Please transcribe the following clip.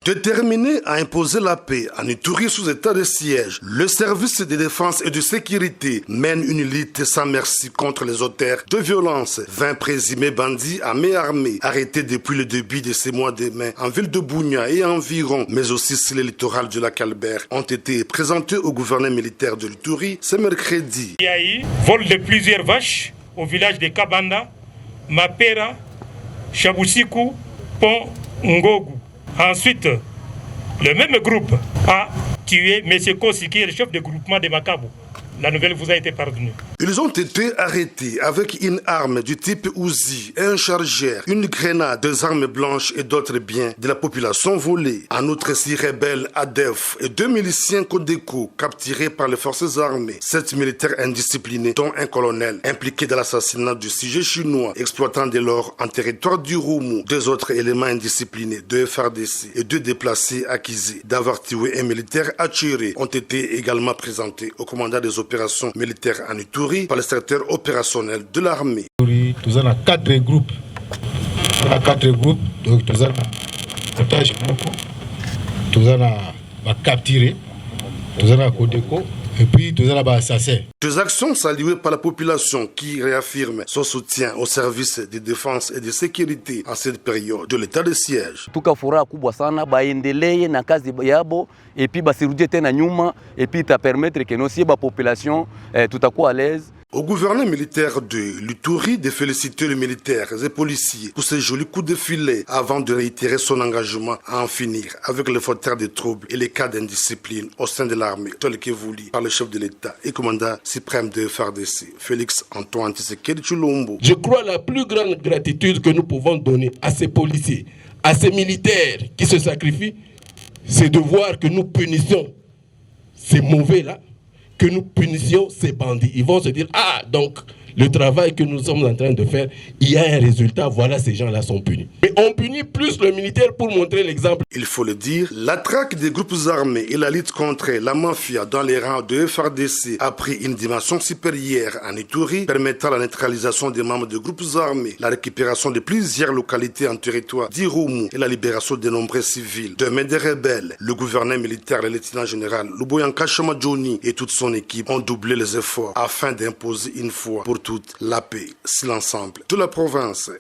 Déterminé à imposer la paix en Ituri sous état de siège, le service de défense et de sécurité mène une lutte sans merci contre les auteurs de violence. 20 présumés bandits à main armée, arrêtés depuis le début de ces mois de mai en ville de Bunia et environ, mais aussi sur le littoral de la Calbert, ont été présentés au gouverneur militaire de l'Ituri ce mercredi. Il y a eu vol de plusieurs vaches au village de Kabanda, Mapera, Chabusiku, Pont Ngogu. Ensuite, le même groupe a tué M. Kossi, qui est le chef de groupement de Makabo. La nouvelle vous a été pardonnée. Ils ont été arrêtés avec une arme du type Uzi, un chargeur, une grenade, des armes blanches et d'autres biens de la population volés. En outre, 6 rebelles ADEF et 2 miliciens Codeco capturés par les forces armées. 7 militaires indisciplinés, dont un colonel impliqué dans l'assassinat du sujet chinois, exploitant dès lors en territoire du Roumou. 2 autres éléments indisciplinés, 2 FARDC et 2 déplacés accusés d'avoir tué un militaire attiré ont été également présentés au commandant des opérations militaires en Ituri par le secrétaire opérationnel de l'armée. Nous avons 4 groupes. Donc nous avons otage beaucoup. Nous avons capturé. Nous avons Codeco. Et puis nous avons assassin. Des actions saluées par la population qui réaffirme son soutien aux services de défense et de sécurité en cette période de l'état de siège. Tukafuraha kubwa sana baendelee na kazi yabo et puis basirudie tena nyuma et puis ta permettre que nos population tutakuwa à l'aise. Au gouverneur militaire de l'Ituri de féliciter les militaires et policiers pour ces jolis coups de filet avant de réitérer son engagement à en finir avec les fauteurs de troubles et les cas d'indiscipline au sein de l'armée, tel que voulu par le chef de l'État et commandant suprême de FARDC, Félix Antoine Tshisekedi Tshilombo. Je crois la plus grande gratitude que nous pouvons donner à ces policiers, à ces militaires qui se sacrifient, c'est de voir que nous punissons ces mauvais-là, que nous punissions ces bandits. Ils vont se dire, ah, donc le travail que nous sommes en train de faire, il y a un résultat, voilà, ces gens-là sont punis. Mais on punit plus le militaire pour montrer l'exemple. Il faut le dire, la traque des groupes armés et la lutte contre la mafia dans les rangs de FARDC a pris une dimension supérieure en Ituri, permettant la neutralisation des membres de groupes armés, la récupération de plusieurs localités en territoire d'Irumu et la libération de nombreux civils. De main des rebelles, le gouverneur militaire, le lieutenant général Luboyanka Chamadjoni et toute son équipe ont doublé les efforts afin d'imposer une fois pour toute la paix sur l'ensemble de la province.